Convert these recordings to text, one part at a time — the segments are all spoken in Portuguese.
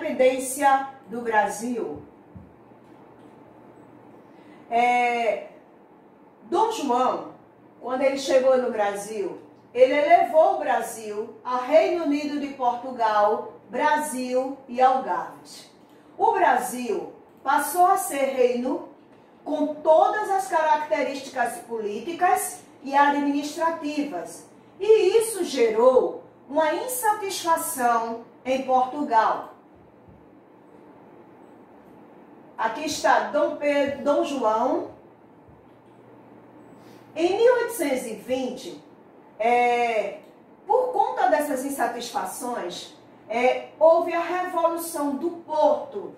independência do Brasil. Dom João, quando ele chegou no Brasil, ele elevou o Brasil a Reino Unido de Portugal, Brasil e Algarves. O Brasil passou a ser reino com todas as características políticas e administrativas. E isso gerou uma insatisfação em Portugal. Aqui está Dom João. Em 1820, por conta dessas insatisfações, houve a Revolução do Porto.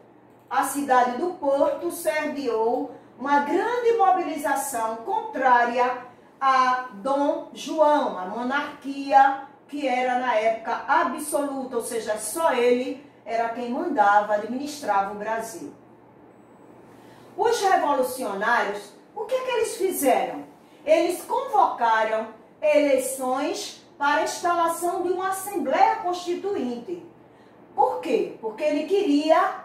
A cidade do Porto sediou uma grande mobilização contrária a Dom João, a monarquia que era na época absoluta, ou seja, só ele era quem mandava, administrava o Brasil. Os revolucionários, o que eles fizeram? Eles convocaram eleições para a instalação de uma Assembleia Constituinte. Por quê? Porque ele queria,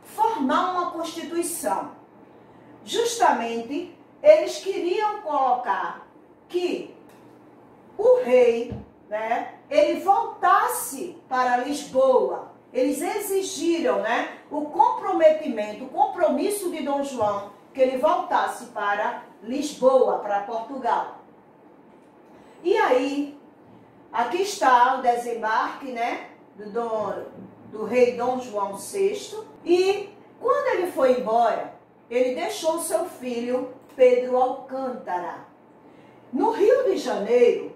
formar uma Constituição. Justamente, eles queriam colocar que o rei, ele voltasse para Lisboa. Eles exigiram, o comprometimento, o compromisso de Dom João, que ele voltasse para Lisboa, para Portugal. E aí, aqui está o desembarque, do rei Dom João VI. E quando ele foi embora, ele deixou seu filho Pedro Alcântara. No Rio de Janeiro,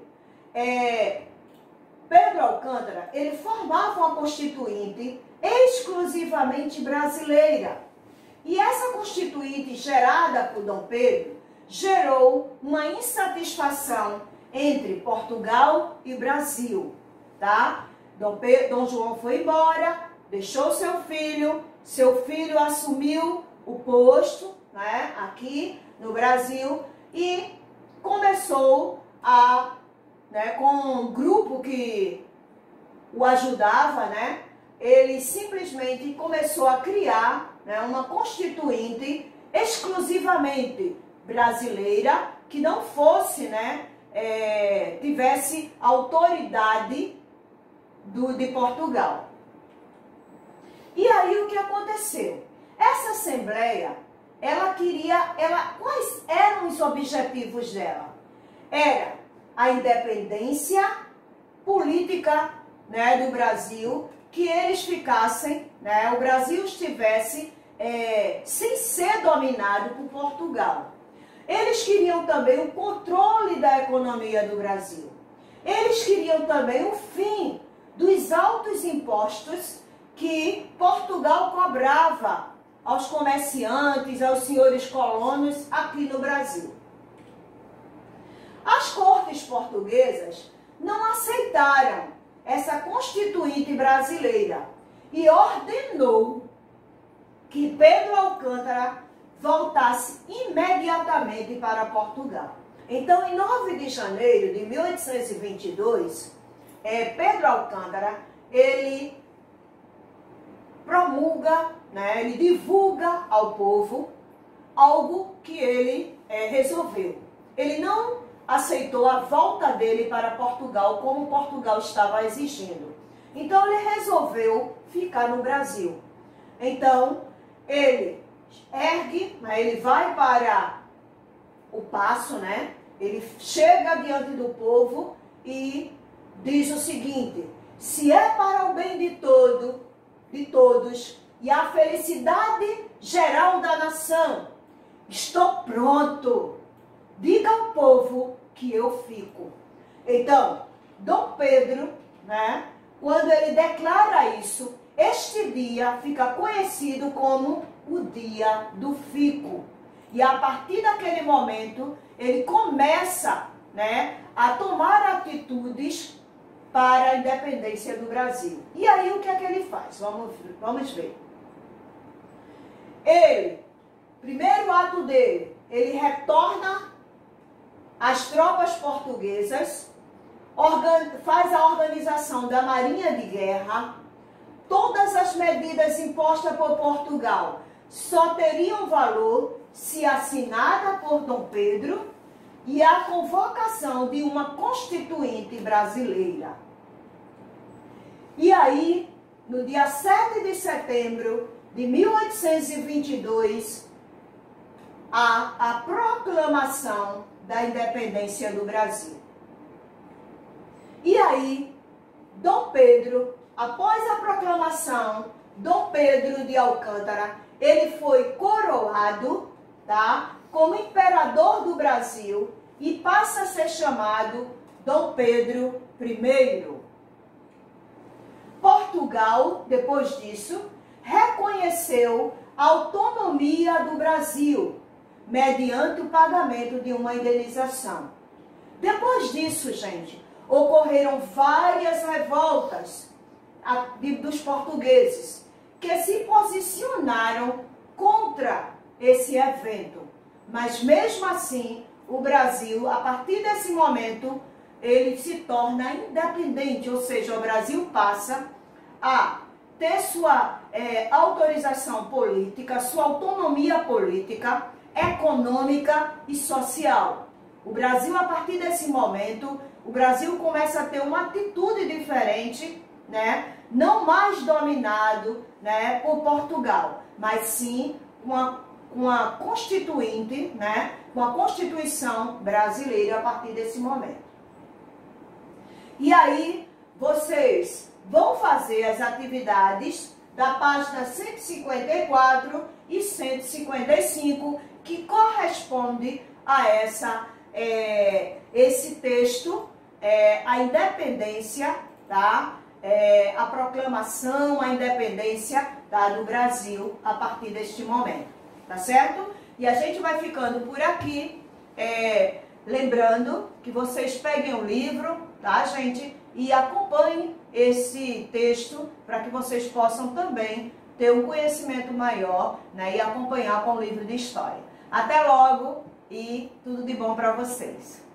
Pedro Alcântara, ele formava uma constituinte exclusivamente brasileira. E essa constituinte gerada por Dom Pedro gerou uma insatisfação entre Portugal e Brasil, tá? Dom João foi embora, deixou seu filho assumiu o posto, aqui no Brasil e começou a, com um grupo que o ajudava, ele simplesmente começou a criar uma constituinte exclusivamente brasileira, que não fosse, tivesse autoridade de Portugal. E aí o que aconteceu? Essa Assembleia, quais eram os objetivos dela? Era a independência política, do Brasil, que eles ficassem, o Brasil estivesse sem ser dominado por Portugal. Eles queriam também o controle da economia do Brasil. Eles queriam também o fim dos altos impostos que Portugal cobrava aos comerciantes, aos senhores colonos aqui no Brasil. As cortes portuguesas não aceitaram essa constituinte brasileira e ordenou que Pedro Alcântara voltasse imediatamente para Portugal. Então, em 9 de janeiro de 1822, Pedro Alcântara, ele promulga, ele divulga ao povo algo que ele resolveu. Ele não aceitou a volta dele para Portugal, como Portugal estava exigindo. Então, ele resolveu ficar no Brasil. Então, ele ele vai para o paço, ele chega diante do povo e diz o seguinte: se é para o bem de todos e a felicidade geral da nação, estou pronto. Diga ao povo que eu fico. Então, Dom Pedro, quando ele declara isso, este dia fica conhecido como o dia do fico. E a partir daquele momento, ele começa, a tomar atitudes para a independência do Brasil. E aí o que é que ele faz? Vamos ver. Ele, primeiro ato dele, ele retorna as tropas portuguesas, faz a organização da Marinha de Guerra, todas as medidas impostas por Portugal só teriam valor se assinada por Dom Pedro e a convocação de uma constituinte brasileira. E aí, no dia 7 de setembro de 1822, há a proclamação da independência do Brasil. E aí, Dom Pedro, após a proclamação, Dom Pedro de Alcântara, ele foi coroado, tá, como imperador do Brasil e passa a ser chamado Dom Pedro I. Portugal, depois disso, reconheceu a autonomia do Brasil, mediante o pagamento de uma indenização. Depois disso, gente, ocorreram várias revoltas dos portugueses que se posicionaram contra esse evento. Mas mesmo assim, o Brasil, a partir desse momento, ele se torna independente, ou seja, o Brasil passa a ter sua autorização política, sua autonomia política, econômica e social. O Brasil, a partir desse momento, o Brasil começa a ter uma atitude diferente, né? Não mais dominado, né, por Portugal, mas sim uma constituinte, né, com a Constituição brasileira a partir desse momento. E aí, vocês vão fazer as atividades da página 154 e 155, que corresponde a esse texto, a independência, tá? A proclamação, a independência, tá, do Brasil a partir deste momento, tá certo? E a gente vai ficando por aqui, lembrando que vocês peguem o livro, tá, gente? E acompanhem esse texto para que vocês possam também ter um conhecimento maior, né, e acompanhar com o livro de história. Até logo e tudo de bom para vocês.